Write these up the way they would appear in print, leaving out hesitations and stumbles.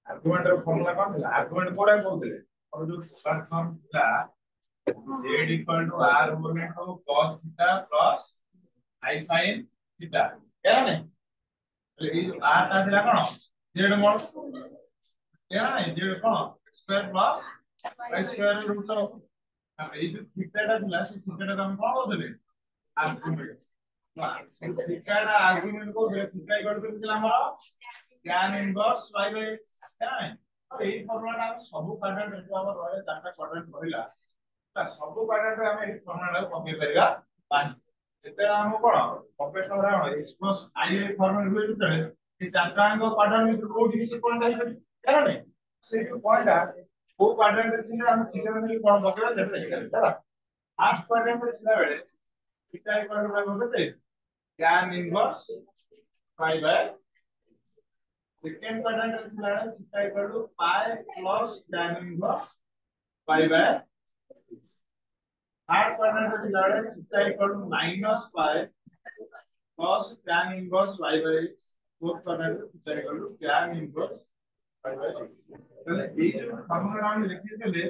Argument रो formula कौन था? Argument कोडा बोलते और जो फर्स्ट फॉर्म था z इक्वल टू r होने तो cos theta plus i sin theta क्या नहीं तो ये जो r ता दिला कौन z मोड क्या नहीं z कौन square plus i square root अब ये जो थीटा ता दिला से थीटा ता हम कौन बोलते आर्गुमेंट थीटा ता आर्गुमेंट को थीटा इक्वल टू दिला हमारा tan inverse y by x क्या नहीं तो ये फॉर्मूला हम सब क्वाड्रेंट जो हमर रहले चारटा क्वाड्रेंट रहला सब क्वाड्रेंट रे हम ये फॉर्मूला को कॉपी करिया पानी जेतेला हम कोन ऑपरेशन रा x प्लस i रे फॉर्मूला हुए जेतेले ये चारटा अंक क्वाड्रेंट में कोठी से पॉइंट आई करा नहीं से जो पॉइंट आ वो क्वाड्रेंट रे थिला हम थीटा में कोन बकेला जेते देखा चला फर्स्ट क्वाड्रेंट रे थिला बेले थीटा इक्वल टू बते tan inverse y by second quadrant रे थिला theta equal to pi plus tan inverse y by third quadrant रे थिला theta equal to minus pi plus tan inverse y by x fourth quadrant रे theta equal to tan inverse y by x তাহলে এই যে formula আমি লিখে দিলে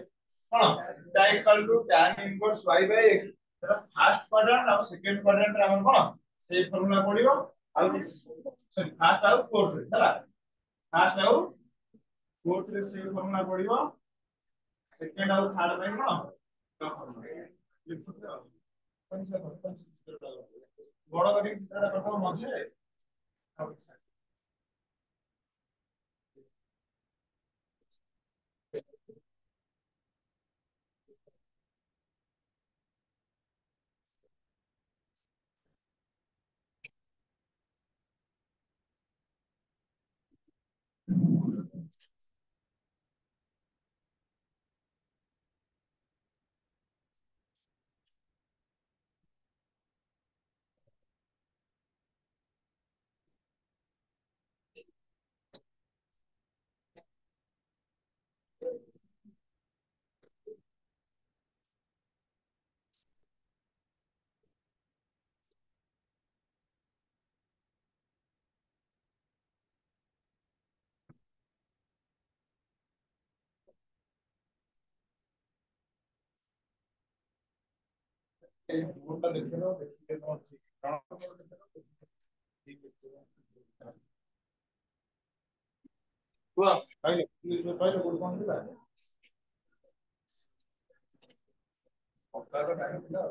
কোন theta equal to tan inverse y by x এটা ফার্স্ট কোয়াড্রেন্ট আর সেকেন্ড কোয়াড্রেন্ট রে আমরা কোন সেই ফর্মুলা পড়িব আর সরি ফার্স্ট আর ফোর্থ রে ହେଲା ফার্স্ট আর ফোর্থ রে সেই ফর্মুলা পড়িব সেকেন্ড আর থার্ড ପାଇଁ কোন লিখতে হবে বড় করে চিত্রটা করতে মঝিরে এই বোর্ডটা দেখে নাও দেখে নাও ঠিক ঠিক পুরো তাই তাই বোর্ড কোন দিলা অক্টার টাইম দিলা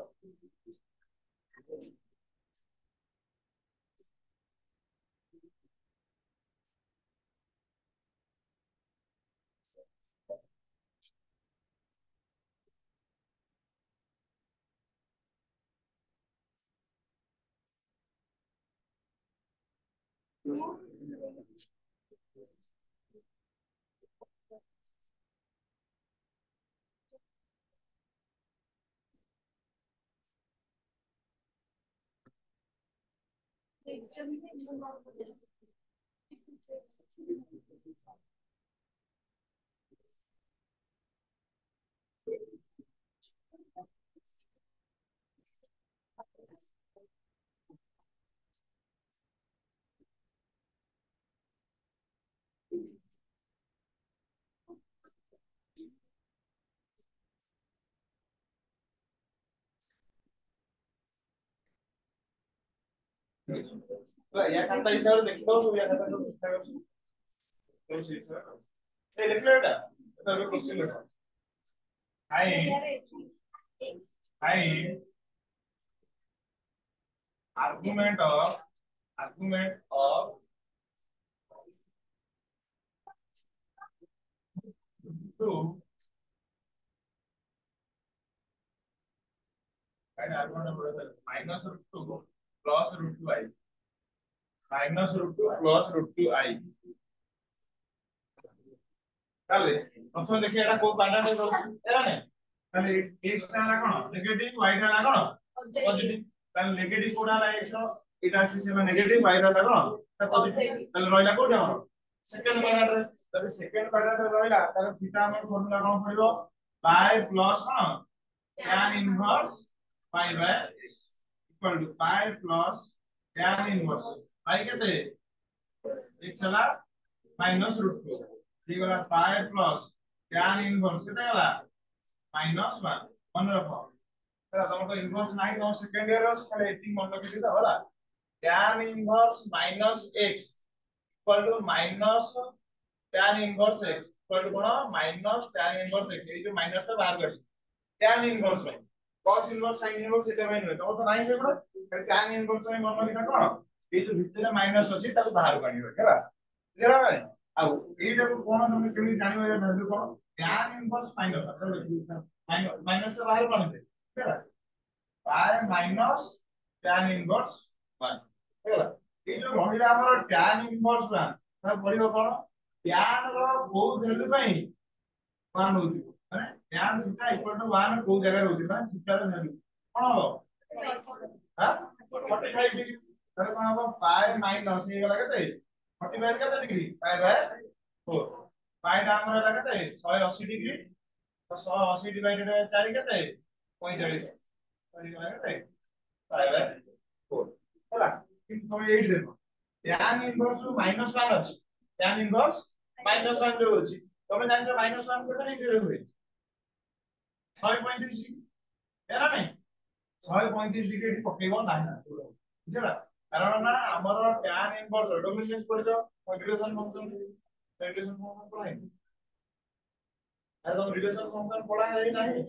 तो या खाता हिसाब से देखो तो या खाता तो ठीक है तो ठीक है ए लिख लो बेटा तो अभी क्वेश्चन लिखो find argument of 2 and argument of minus root 2 plus root 2 I minus root 2 plus root 2 I তাহলে প্রথমে দেখি এটা কোন প্যাটার্নে রয়েছে এরা নেই তাহলে x টা হলো কোন নেগেটিভ y টা হলো কোন পজিটিভ তাহলে নেগেটিভ কোনটা হলো x এটা আসছে সেটা নেগেটিভ y টা হলো কোন এটা পজিটিভ তাহলে রইলা কোনটা আমার सेकंड क्वाड्रेंट रे तब सेकंड क्वाड्रेंट रे रहला तार थीटा हमर फॉर्मूला कोन पड़िबो पाई प्लस कोन tan inverse pi by x equal to pi plus tan inverse pi केते x हला माइनस रूट 2 ठीक होला पाई प्लस tan इनवर्स केते होला माइनस 1 मन रखो तारा तमको इनवर्स नाही तम सेकंड ईयर रो खाली एती मन रखि दिता होला tan inverse minus x equal to minus tan inverse x equal to कोन माइनस tan इनवर्स x ए जो माइनस ता बाहर कर tan इनवर्स में cos इनवर्स sin इनवर्स एटा में नुहे तो नाही से गुडा tan इनवर्स में मन लिखा कोन ए जो भीतर माइनस अछि ताको बाहर काढिबो हेला क्लियर है आ एटा को कोन हम केमि जानिबो या वैल्यू कोन tan इनवर्स माइनस माइनस ता बाहर काढिबे हेला पाई माइनस tan इनवर्स 1 हेला ए जो रहिला हमर tan इनवर्स 1 ता पडिबो कोन tan रो बहु वैल्यू पई 1 होती माने tan थीटा इक्वल टू 1 को जगह होती माने थीटा रो वैल्यू कोन हो हां 45 डिग्री तारे कोन हो पाई माइनस ये गला केते 45 केते डिग्री पाई बाय 4 पाई टा हमर लगा केते 180 डिग्री तो 180 डिवाइडेड बाय 4 केते 45 तो ये गला केते पाई बाय 4 होला किंतु तुम 8 देखो tan इनवर्स माइनस 1 अछि tan इनवर्स माइनस 1 जो अछि तमे जानि माइनस 1 केते डिग्री हुए 135 डिग्री एरा नहीं 135 डिग्री पकेइबो नाही बुझला कारण ना हमर tan इनवर्स डोमिनेंस कर जो रिलेशन फंक्शन पढ़ाई अरे तुम रिलेशन फंक्शन पढ़ा है नहीं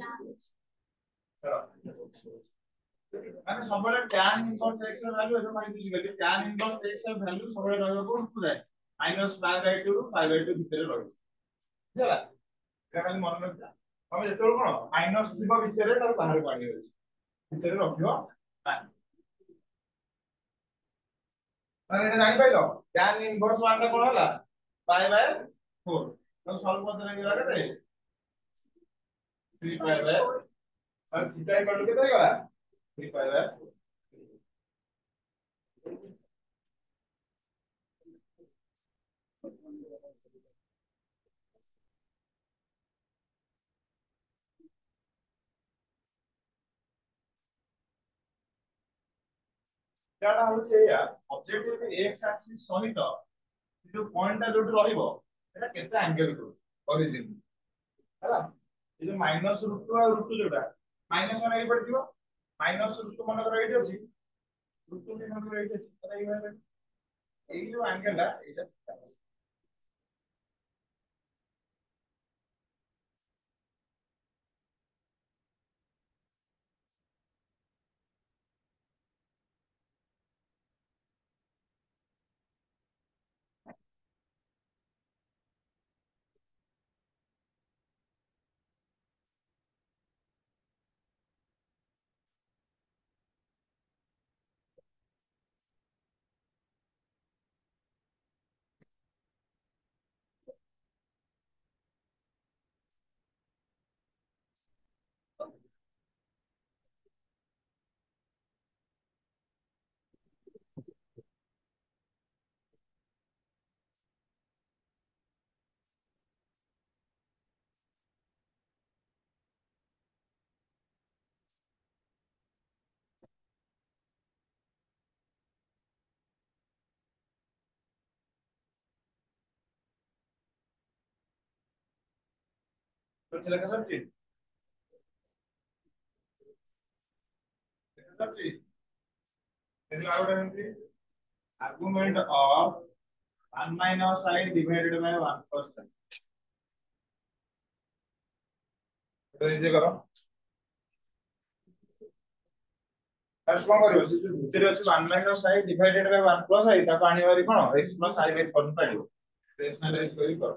माने सबले tan इनवर्स x ର वैल्यू एतो माहि दिछि गली tan इनवर्स x ର वैल्यू सबले रहबो कोन जाय माइनस -π/2 ରୁ π/2 ভিতরে ରହିବ ବୁଝला এটা খালি মনে রাখবা তবে যেତେବେଳେ কোন মাইনস ଥିବ ভিতরে তার বাহার কাढି ଅଛି ভিতরে ରଖିବ না তাহলে এটা জানি পাইলো tan ইনভার্স 1 টা কোন होला π/4 তো সলভ করতে লাগি কেতে 3π/, আর থিটা ইকুয়াল টু কেতে গলা 3π/, ଏଟା ହଉଛି ଏୟା ଅବଜେକ୍ଟିଭ x axis ସହିତ जो पॉइंट टा जोट रहइबो एटा केते एंगल को ओरिजिन हैला ये जो माइनस √2 और √2 जोटा माइनस 1 एई पड़थिबो माइनस √2 मन कर एठी अछि √2 मन कर एठी अछि पता ही बारे एई जो एंगल ला एसा तो चला का सब चीज eighty out entry argument of 1 minus I divided by 1%. तो इजे करो फर्स्ट कोन करियो से भितरे अछि 1 minus I divided by 1 plus I ताको आनी बारी कोन x plus I by form पाडियो रेशनलाइज करी करो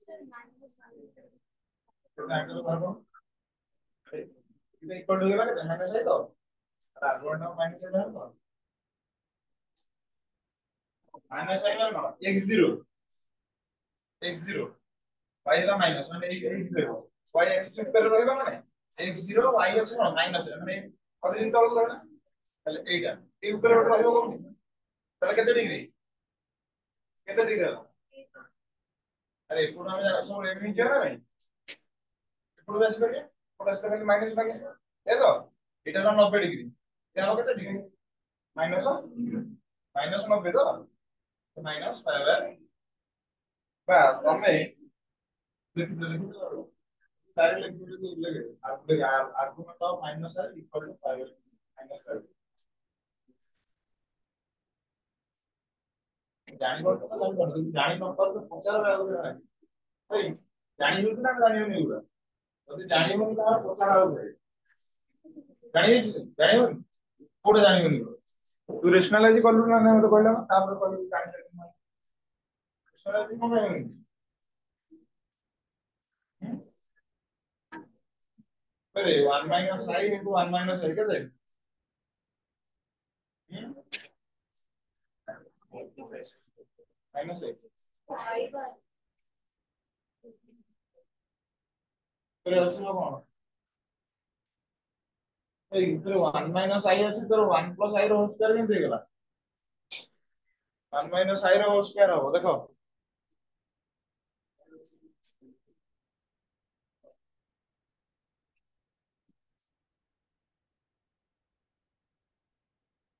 एंगल करबो এটা ইকুয়াল হয়ে গেল কেন মাইনাস আই তো আর আর্গুমেন্ট মাইনাস আই হবে মাইনাস আই মানে x0 x0 y এর মাইনাস মানে এই দিবে y x উপরে রইলো মানে x0 y হচ্ছে না মাইনাস মানে কতদিন তল ধরে না তাহলে এইটা এই উপরে ওটা রইলো কোন তাহলে কত ডিগ্রি হলো আরে পুরো আমি জানা সব এমনি জানা নাই পুরো বেশ করে পুরো আসতে খালি মাইনাস লাগে তাই তো এটা হলো 90 ডিগ্রি এটা হলো কত ডিগ্রি মাইনাস মাইনাস 90 তো মাইনাস 5 বা তুমি লিখতে পারো डायरेक्ट लिखते तो लगे आपके आर्गुमेंट ऑफ माइनस है इक्वल टू 5 माइनस 5 जानी बोल तो जानी बोल जानी नंबर तो पचार आगे है भाई जानी बोल ना जानी नहीं होगा तो जानी बोल का पचार आगे जानी जानी बोल पूरा जानी बोल तू रेशनलाइज कर लू ना मैं तो कहला तापर कर जानी रेशनलाइज कौन है अरे 1 minus i into 1 minus i क्या दे माइनस है तेरे असलो कौन ए तेरे 1 माइनस i আছে তোর 1 প্লাস i র হোল স্কয়ার কেন হয়ে গেল 1 माइनस i র হোল স্কয়ার হবে দেখো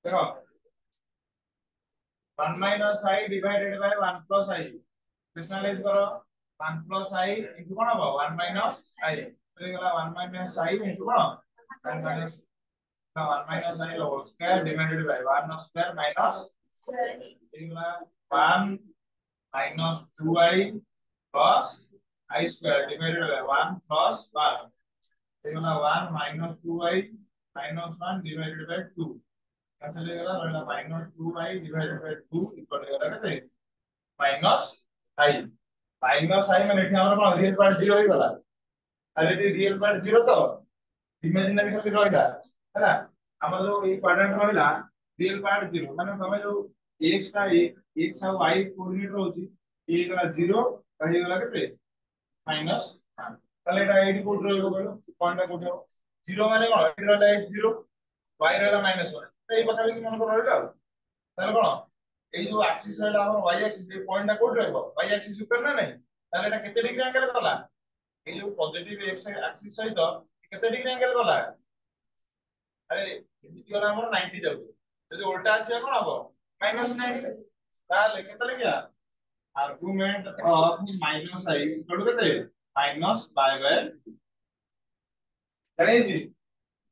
देखो 1 minus i divided by 1 plus i rationalise करो 1 plus i into कोन हो 1 minus i तो गला 1 minus i into cone 1 minus 1 minus i whole square divided by 1 square minus गला 1 minus 2i plus i square divided by 1 plus 1 गला 1 minus 2i minus 1 divided by 2 cancel हो गया रहला minus 2i divided by 2 equal हो गया केते minus i minus i মানে এখানে আমরা কোন রিয়েল পার্ট 0 হই গলা আর এটি রিয়েল পার্ট 0 তো ইমাজিনারি খালি রইলা हैला আমরা जो এই কোয়াড্রেন্ট রইলা রিয়েল পার্ট 0 মানে তুমি जो x টা x আর y কোঅর্ডিনেট রହୁଛି এই গলা 0 হই গলা কেতে মাইনাস 1 তাহলে এটা এইটি কোড রইলো বলো পয়েন্টটা কোড হবে 0 মানে কোন এটা রইলা x0 y রইলা -1 এই কথা কি মনে করো রইলো তাহলে কোন এই যে অ্যাক্সিস হলো আমার y অ্যাক্সিস এই পয়েন্টটা কোড রইবো y অ্যাক্সিস উপরে না নাই তাহলে এটা কেতে ডিগ্রি অ্যাঙ্গেল কলা এই যে পজিটিভ x অ্যাক্সিস সহিত কেতে ডিগ্রি অ্যাঙ্গেল কলা আরে এদিকে হলো আমার 90 যাচ্ছে যদি উল্টা আসে কোন হবে -90 তাহলে কেতে লিখা argument of -i equal to কেতে -y/, জানিছি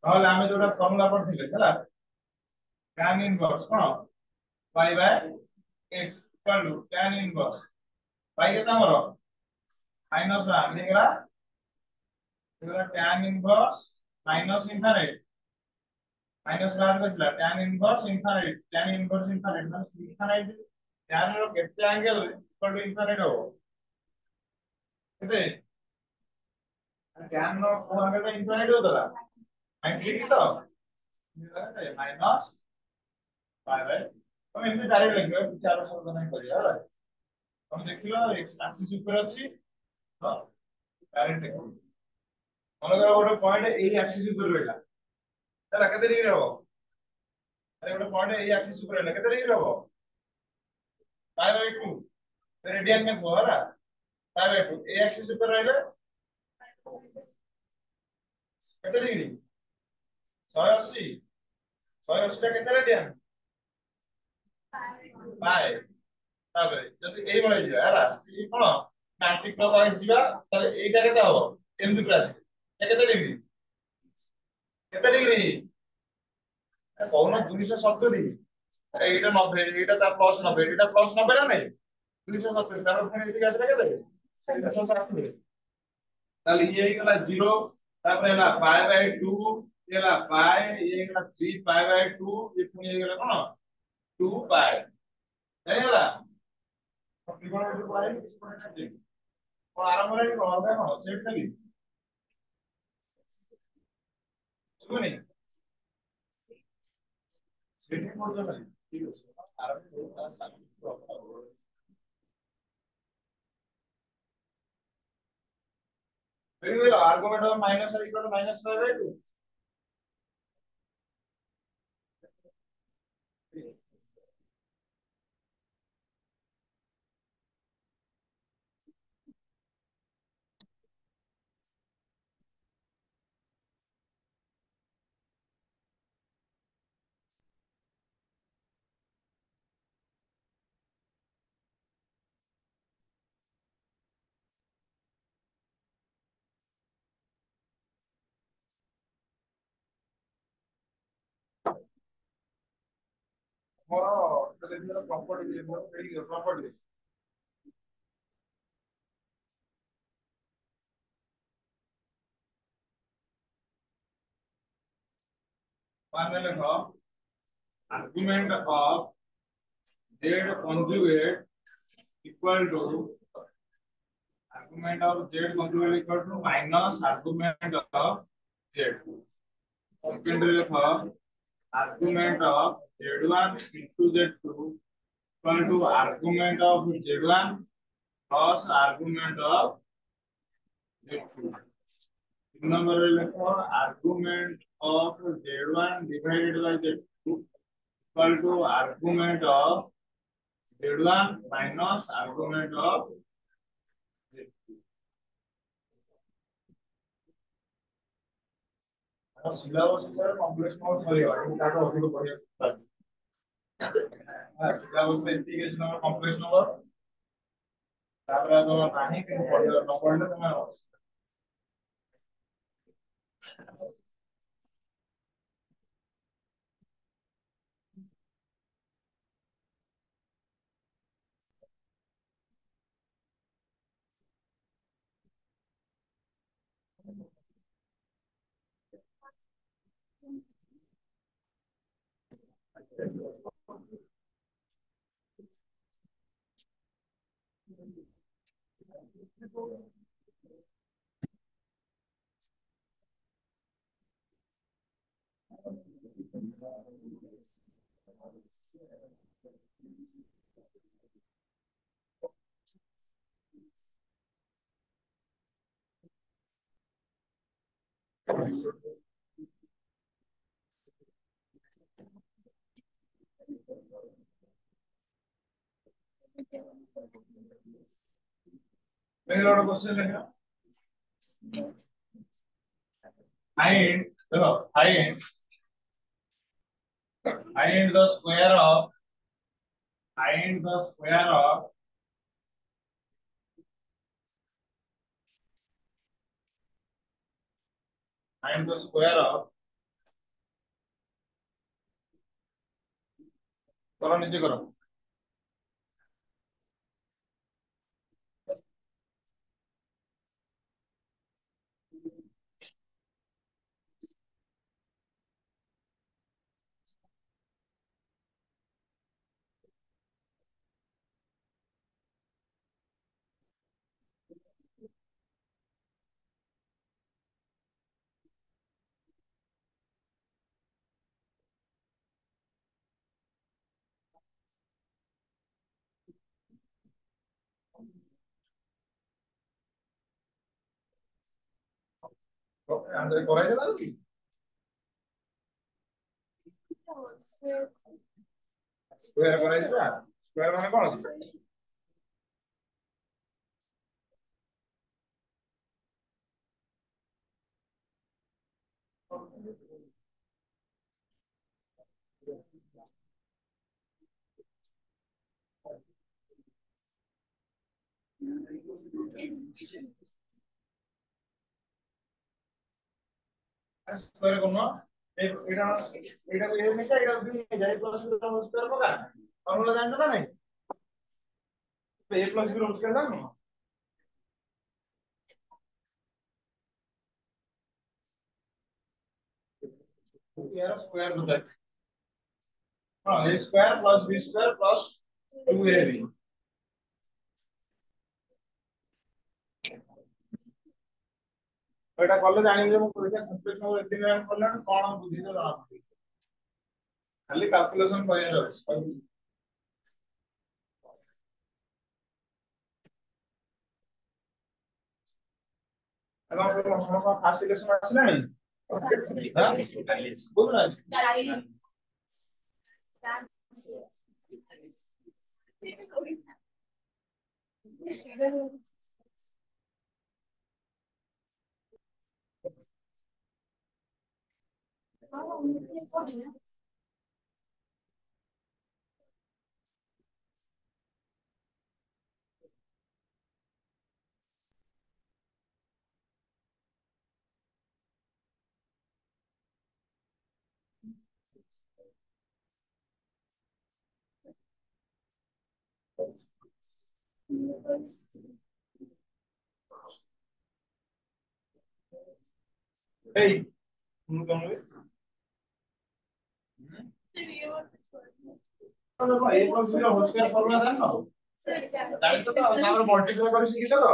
তাহলে আমি যেটা ফর্মুলা পড়ছিলাম ହେଲା tan ইনভার্স কোন y by x equal to tan inverse y কেতে আমার -1 এগুলা এগুলা tan inverse minus infinite minus বার কইছিলা tan inverse infinite মানে infinite tan এর কেতে অ্যাঙ্গেল equal to infinite হবে কেতে tan નો অ্যাঙ্গেলটা infinite হতলা 90 ডিগ্রি তো মাইনাস y by তুমি এমনি ডাইরেক্ট লিখবে বিচার শব্দ নাই করিয়া ହେଲା তুমি দেখিলো x axis উপরে আছে তো ডাইরেক্ট লিখো মনে করো ଗୋଟେ পয়েন্ট এই axis উপরে রইলা তাহলে কেতে ডিগ্রি হবে আরে ଗୋଟେ পয়েন্ট এই axis উপরে রইলা কেতে ডিগ্রি হবে pi by 2 রেডিয়ান में को ହେଲା pi by 2 এই axis উপরে রইলে কেতে ডিগ্রি 180 180 টা কেতে রেডিয়ান pi তাহলে যদি এই বলে দিবা ହେଲା সি কোন 90 ক্লকওয়াইজ দিবা তাহলে এইটা কেতে হবে এমনি প্লাস এটা কেতে ডিগ্রি কখনো 270 এইটা 90 এটা তার প্লাস 90 এটা প্লাস 90 না নাই 270 তার ওখানে এদিকে আছে কেতে 270 তাহলে এই গলা 0 তারপরে হলা পাই বাই 2 এলা পাই এই গলা 3 পাই বাই 2 এই পুনি এই গলা কোন 2 পাই তাই হলা ত্রিকোণমিতি পড়াই और आराम रे अलगा कौन सेट खाली सुनी सेट मोड जो खाली ठीक है आराम से क्लास आराम से आर्गुमेंट ऑफ माइनस है इक्वल टू माइनस 5/2 ମୋର ଟେଲିଭିଜନ ପ୍ରପର୍ଟି ପ୍ରପର୍ଟି मान लेखो argument of z conjugate equal to argument of z conjugate equal to minus argument of z secondary लेखो argument of z1 into z2 equal to argument of z1 plus argument of z2 number लेखो argument of z1 divided by z2 equal to argument of z1 minus argument of z2 और syllabus sir complex note सरीवा एटाको अधिक पढिया हां syllabus में integration number complex number तापर तो नाही कि पढिया न पढले तमे मेरे और क्वेश्चन लेना find देखो find the square of find the square of find the square of करो नीचे करो अंदर कराई देला कि स्क्वायर कराई देला स्क्वायर माने कोन स्क्वायर करनो एटा एटा को ए नहीं एटा भी जाई प्लस को स्क्वायर पका फॉर्मूला जानतो ना नहीं तो ए प्लस बी स्क्वायर जानतो यार स्क्वायर होता है हां A square plus B square plus 2ab ଏଇଟା କଲେ ଜାଣିବି ଯେ ମୁଁ ପରୀକ୍ଷା କମ୍ପ୍ଲିଟ ସବୁ ଏତିକି ରାଉଣ୍ଡ କଲାଣି କଣ ବୁଝିଲେ ଜଣା ପଡିବ। ଖାଲି କାଲକୁଲେସନ କରିବାର ଅଛି ଆଉ କିଛି। ଏବଂ ସମସ୍ତଙ୍କ ଫାଷ୍ଟ ସିଲେକ୍ସନ ଆସିଲାଣି? କୋଉଦିନ ଆସିଛି? Hey, ¿cómo te llamas? ଏ ପ୍ଲସ ବି ହୋଲ୍ ସ୍କୋୟାର ଫର୍ମୁଲା ଜାଣିନ? ଜାଣିଛ ତ ତାପରେ ମଲ୍ଟିପ୍ଲାଏ କରି ଶିଖିଛ ତ?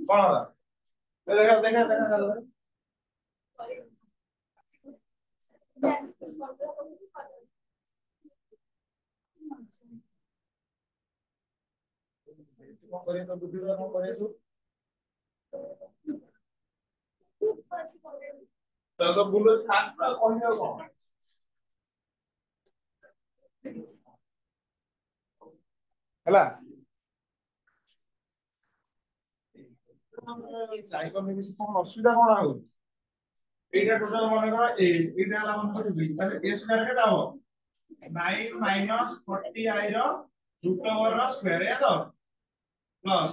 କଣ ହେଲା? ଦେଖା ଦେଖା ଦେଖା ଦେଖା। କଣ କରିବା ତ ବୁଦ୍ଧି କଣ କରିବା ସବୁ? ତ ଭୁଲ ଅଛି କହିଲେ ଆଉ କଣ? ହେଲା। ଜାଣିପାରୁନି କିଛି କଣ ଅସୁବିଧା କଣ ଆଉ? এইটা টোটাল মনে করো a এটা হলো মনে করো b তাহলে a স্কয়ার কেটা হবো 9 মাইনাস 40i র রুট ওভার র স্কয়ার এ তো প্লাস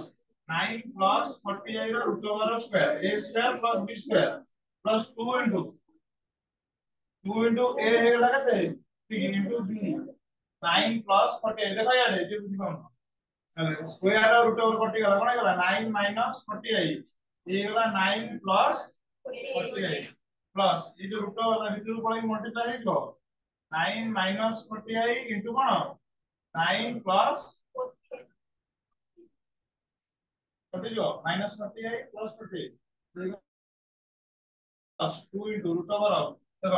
9 প্লাস 40i র রুট ওভার র square a square plus b square plus 2 into a ହେଇଗଲା କେତେ 3 into b 9 plus 40 ଦେଖ ଇଆଡେ ଯେ ବୁଝି ପାଉନ ତାହେଲେ ସ୍କୟାର ରୁଟ ଓଭର କଟି ଗଲା କଣ ହେଇଗଲା 9 minus 40i ହେଇଗଲା 9 plus 40i प्लस ये जो रूट वाला ভিতর পড়াই মল্টিপ্লাই ହେଇଯିବ 9 minus 40i into কଣ 9 plus 40 ଯିବ minus 40i plus 40 plus 2 into root over ଦେଖ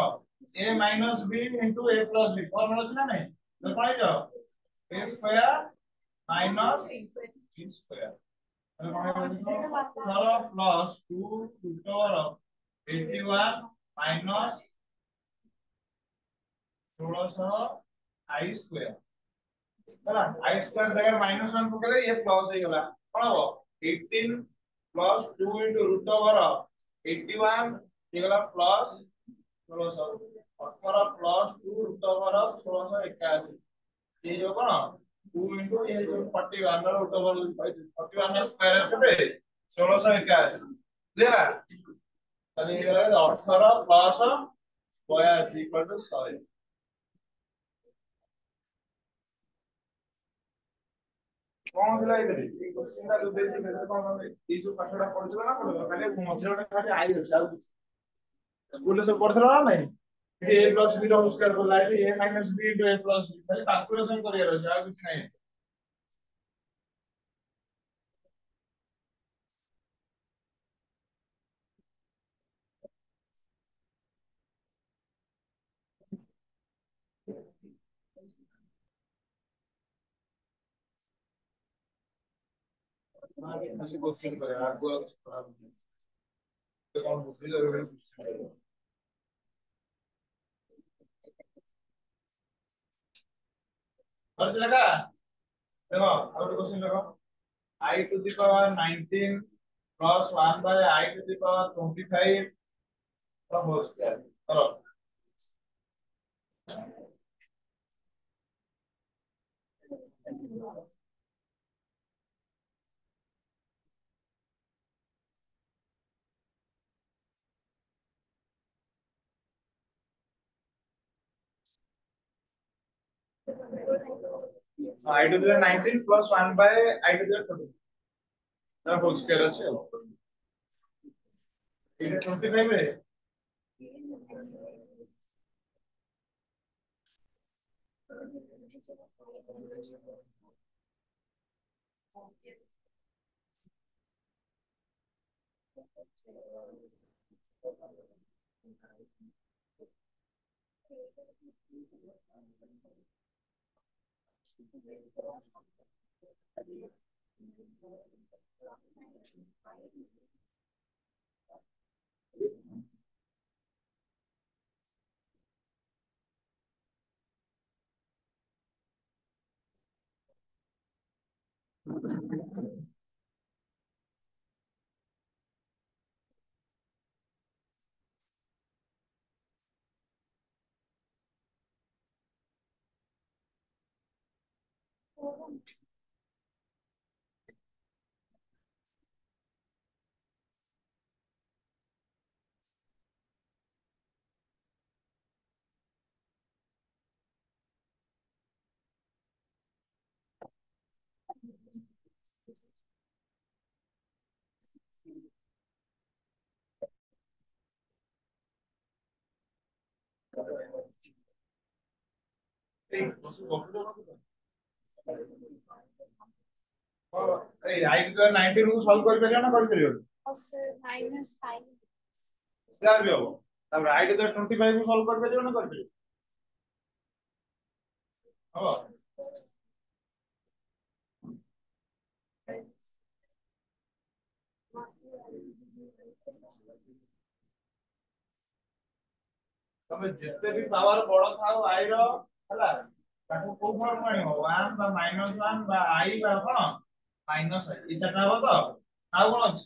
a minus b into a plus b formula ଅଛି ନା ନାହିଁ ତ କଣ ହେଇଯିବ a square minus b square ଧର plus 2 root over 81 minus 1600 i square ହେଲା i square ଜାଗାରେ -1 ପକେଇଲେ ये प्लस ହେଇଗଲା କଣ ହବ 18 plus 2 into root over 81 ହେଇଗଲା plus 1600 18 plus 2 root over 1681 ये जो କଣ 2 into ये जो 41 ର root over 41 ର ସ୍କয়াର କେତେ 1681 ବୁଝିଲା ତାହେଲେ ହେଇଗଲା 18 plus 82 equal to 100 କଣ ହେଲା ଏଇଥିରେ ଏଇ क्वेश्चन ଟା ଯୋଉ ଦେଇଛି ସେଟା କଣ ଏଇ ଯୋଉ ପାଠଟା ପଢିଥିଲା ନା ପଢିବ ଖାଲି ମଝିରେ ଗୋଟେ ଖାଲି ଆଇ ଅଛି ଆଉ କିଛି ସ୍କୁଲରେ ସବୁ ପଢିଥିଲା ନା ନାଇଁ ଏଠି a plus b ର ହୋଲ୍ ସ୍କୟାର କଲା ଏଠି a minus b into a plus b ଖାଲି କାଲକୁଲେସନ କରିବାର ଅଛି ଆଉ କିଛି ନାହିଁ କିଛି क्वेश्चन କରିବା ଆଗକୁ ଆଉ କିଛି ଖରାପ ନାହିଁ କଣ ବୁଝିଲେ କ୍वेଶ୍चन କରିଥିଲା କା ଦେଖ ଆଉ ଗୋଟେ क्वेश्चन ଦେଖ I to the power 19 plus 1 by I to the power 25 the whole square. करो I to the 19 plus 1 by I to the 20 the whole square আছে এটা 25 রে এই রাইট দ্বারা 19 କୁ সলভ କରିପାରିବ ନା କରିପାରିବନି? ଯାହା ବି ହବ ତାପରେ ରାଇଟ ଦ୍ବାରା 25 କୁ ସଲଭ କରିପାରିବ ନା କରିପାରିବ? ହବ। ତମେ ଯେତେ ବି ପାୱାର ବଡ ଥାଉ i ର ହେଲା ତାକୁ କୋଉ ଫର୍ମ ଆଣିବ 1 ବା -1 ବା i ବା କଣ ମାଇନସ i ଏଇ ଚାରଟା ହବ ତ ଆଉ କଣ ଅଛି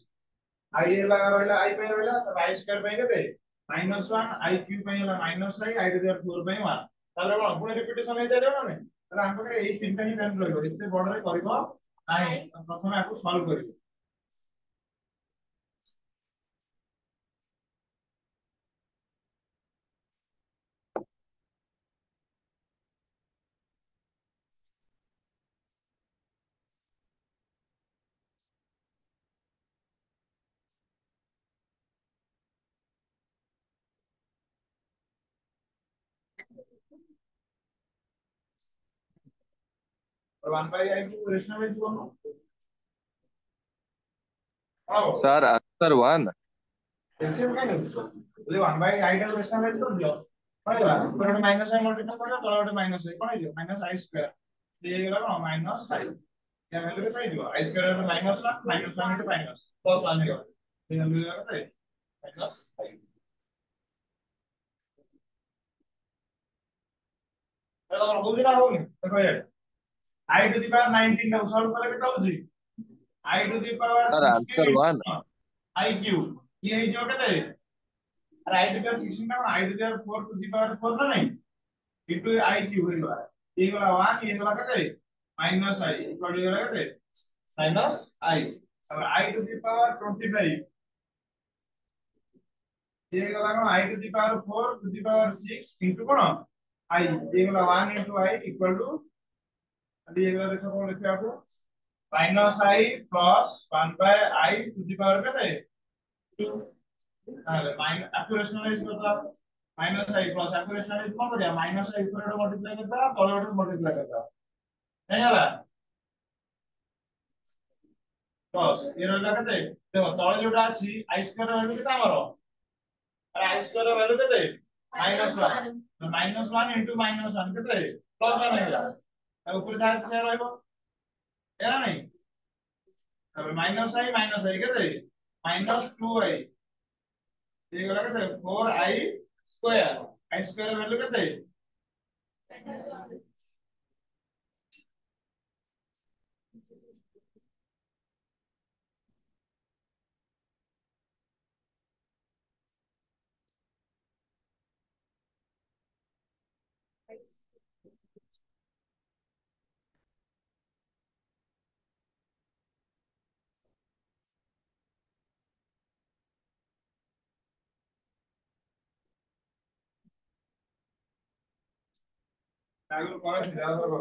i ହେଲା ରହିଲା i ପାଇଁ ରହିଲା ତ i ସ୍କ୍ୱାର ପାଇଁ କେତେ -1 i କ୍ୟୁବ ପାଇଁ ହେଲା -i i to the power 4 ପାଇଁ 1 ତାহଲେ କଣ ପୁଣି ରିପିଟିସନ ହେଇ ଚାଲିବ ନା ନାଇଁ ତାହଲେ ଆମ ପାଖରେ ଏଇ ତିନିଟା ହିଁ ଟେନ୍ସ ରହିବ ଏତେ ବଡରେ କରିବ ନାହିଁ ପ୍ରଥମେ ଆକୁ ସଲ୍ଭ କରିବ और 1 by i को रेशनलाइज करो सर आंसर 1 एलसीएम काय नव्हतं बोले 1 by i ଟା रेशनलाइज कर दियो କହିଲା ଉପରେ ଗୋଟେ ମାଇନସ i ମଲ୍ଟିପ୍ଲାଇ କରିବ ତଳେ ଗୋଟେ ମାଇନସ i କଣ ହେଇଯିବ ମାଇନସ i ସ୍କ୍ୱାର ଇଏ ହେଇଗଲା କଣ ମାଇନସ i या वैल्यू କେତେ ହେଇଯିବ i ସ୍କ୍ୱାର ର minus 1 minus 1 into minus plus 1 ହେଇଗଲା এই ଭ୍ୟାଲୁ ହେଇଗଲା କେତେ ମାଇନସ i ଏଟା କଣ ହଉଛି ନା ହଉନି ଦେଖ ଇଆଡେ i ଟୁ ଦି ପାୱାର 19 ଟାକୁ ସଲ୍ଭ କଲେ କେତେ ହଉଛି i to the power sir answer 1 16 i cube ये ହେଇଯିବ କେତେ अरे i टू दी पावर 16 ना i to the power 4 to the power 4 ना नहीं इनटू i क्यूब ହେଇଗଲା ये गला 1 ये गला केते माइनस i इक्वल हो गला केते माइनस i अब i टू दी पावर 25 ये गला कौन i to the power 4 to the power 6 into कौन i ये गला 1 इनटू i इक्वल टू अभी ये गला देखो कौन लिखा आपको minus i plus 1 by i to the power केते তাহলে মাইনাস অ্যাকুরেশনালাইজ করতে माइनस i प्लस অ্যাকুরেশনালাইজ কোন করিয়া माइनस i উপরে মল্টিপ্লাই করতে তলে ওটা মল্টিপ্লাই করতে তাই হলা প্লস এর হলা কেতে দেখো তলে যেটা আছে i স্কয়ার ভ্যালু কেতে আমার আর i স্কয়ার ভ্যালু কেতে -1 -1 ইনটু -1 কেতে +1 হইলা আর উপরে যা আছে সেটা রইব এরা নাই তাহলে -i কেতে -2i এইগুলা কেতে 4i square i square value কেতে আগুলো করা ছিল আর করব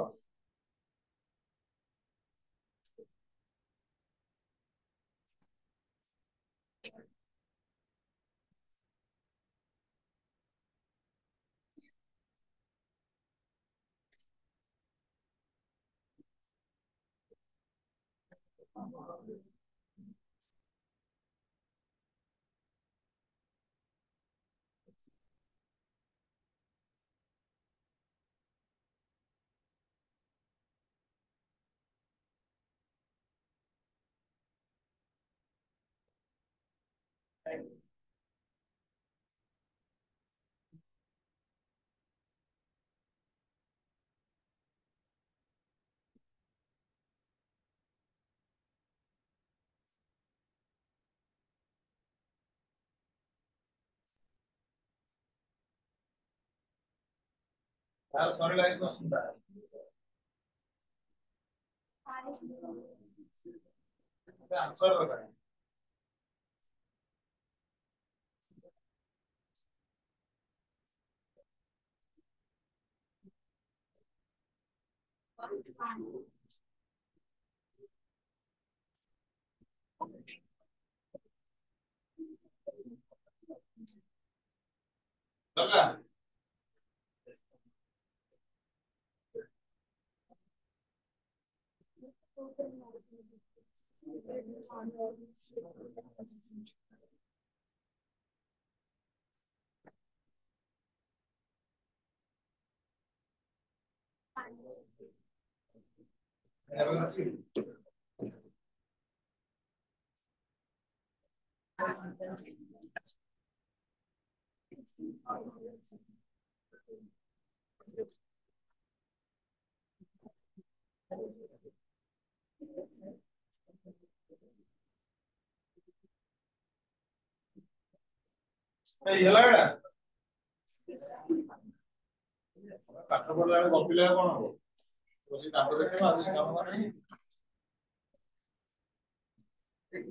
sorry like question that. Answer होगा. लगा. ये लगा. पाठ पढ़ला बेले गपिला कोन हो बसी काम देखे ना आज काम नहीं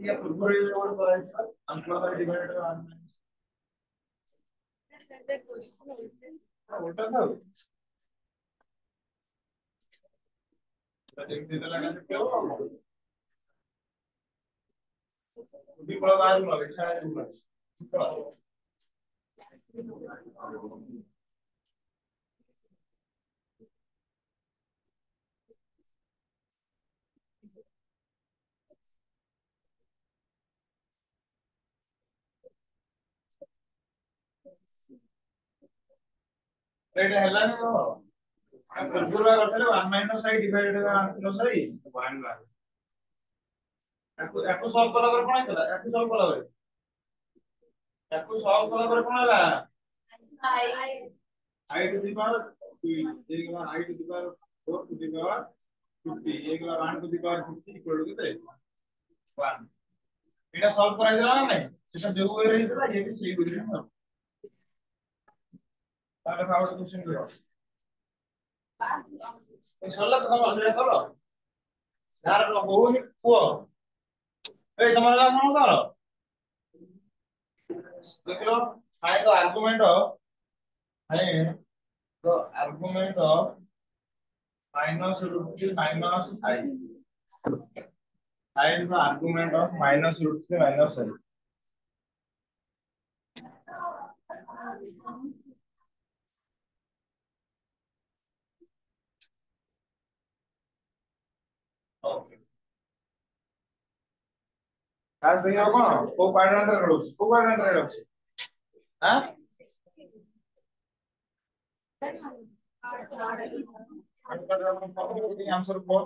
ये पूर्व ये और कराइछा uncle divided by centre question उल्टा था देख दे लगा क्यों भी बड़ा बात ना लिखा है ऊपर एटा हला नै हो पूर्व करथले 1 - i divided by plus i 1 echo solve कला पर कोन आइतला एको सॉल्व कला पर एको सॉल्व कला पर कोन आला i टू द पावर 2 एक बार i to the power 4 to the power 50 एक बार 1 to the power 50 equal to केते 1 एटा सॉल्व कराइ देला ना नै सेटा जो वे रहितला ये भी सही बुझिले ना ताले फाउट क्वेश्चन करो ए सरला तो हम अलरेडी करो यार होनी को ए तुम्हारा समझ देख लो find the argument of minus root 3 minus I. Find the argument of minus root 3 minus I. Okay. आज देखिए कौन को क्वाड्रेंट रे रोज को क्वाड्रेंट रे रोज हां आंसर को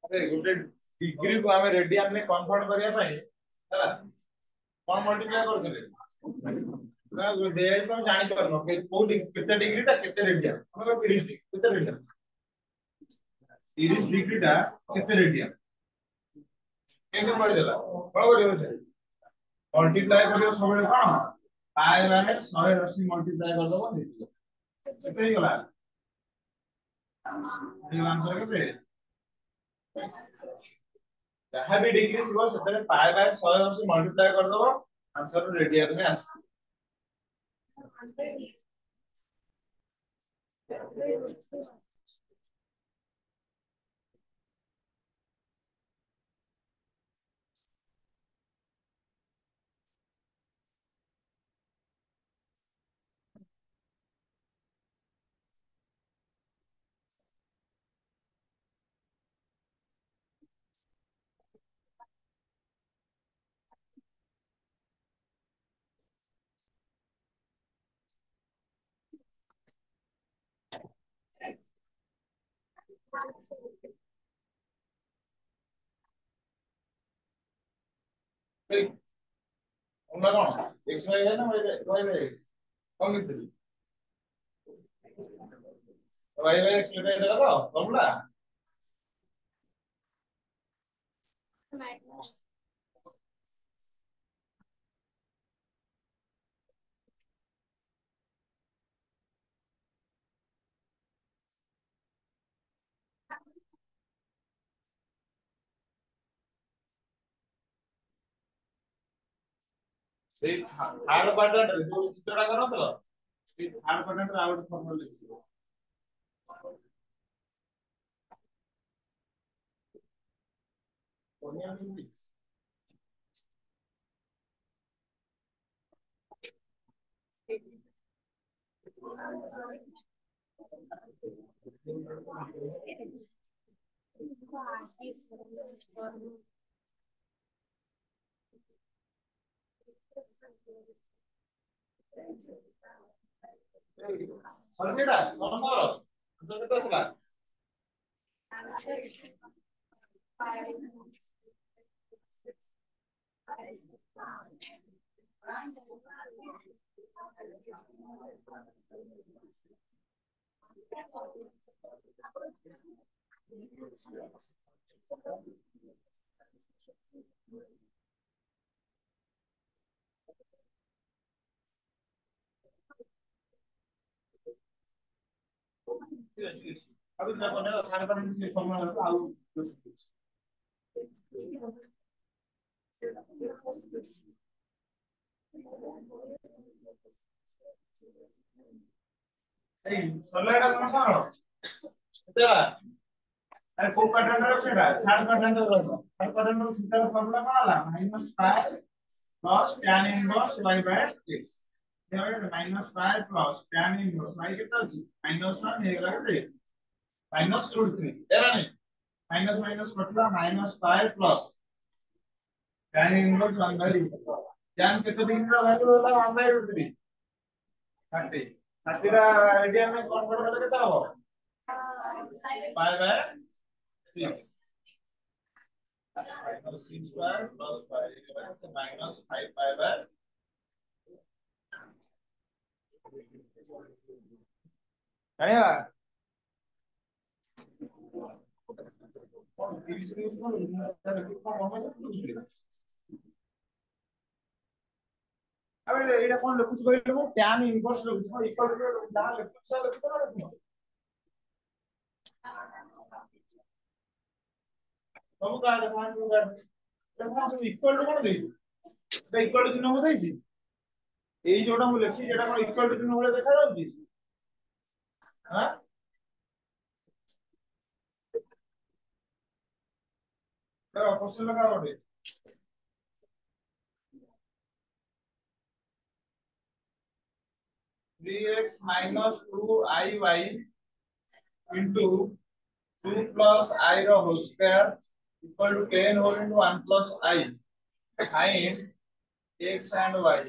अरे गुटे डिग्री को हमें रेडियन में कन्वर्ट करिया पई हला कोन मल्टीप्लाई कर देले ना देय तो जानि परनो के कोडी केते डिग्री ता केते रेडियन हमको 30 डिग्री केते रेडियन 30 डिग्री ता केते रेडियन केते पड़ देला कोन पड़ी होते मल्टीप्लाई करियो सबले कोन पाई माने 180 मल्टीप्लाई कर दबो केते ही गला ये आंसर केते जहां भी डिग्री थी सेतरे पाई बाय 180 मल्टीप्लाई कर दबो आंसर रेडियन में आस फॉर्मूला कौन x y है ना y by x कौन लिखते y by x लिखा है तो फॉर्मूला से थर्ड क्वाड्रेंट रे जो चित्रटा करो तो से थर्ड क्वाड्रेंट रे आउट फॉर्मूला लिखियो कोनिया लिखि सरकेटा समझो आंसर कितना सला अभी मैं बनेगा थर्ड क्वाड्रेंट से फॉर्मूला लगा आउट ए सरलेटा समझो एतला अरे को क्वाड्रेंट रे सेटा थर्ड क्वाड्रेंट रे रहतो थर्ड क्वाड्रेंट रे सीधा फॉर्मूला कोन आला -5 plus tan inverse y by x -5 plus tan inverse y कितना अछि -1 हे गला केते -√3 एरा नहीं माइनस माइनस कटला -5 प्लस tan इनवर्स 1/√3 tan केते दिन रा वैल्यू होला 1/√3 30 30 रा रेडियन में कन्वर्ट करले केते हो 5/6 -6 स्क्वायर प्लस 5 से -5 5 बाय आया अबे एटा कोन लिखुछ कहले मु tan इनवर्स लिखुछ इक्वल टू जहां लिखुछ से लिखुछ ना लिखुछ सब कार्ड मान जो कार्ड देखो तो इक्वल टू कोन देई एटा इक्वल टू चिन्ह देई छी एई जोटा मु लिखि जेटा कोन इक्वल टू चिन्ह बोले देखा जाउची हां तो क्वेश्चन लगा बोले 3x minus 2iy into 2 plus I row whole square equal to 10 whole into 1 plus I sin x and y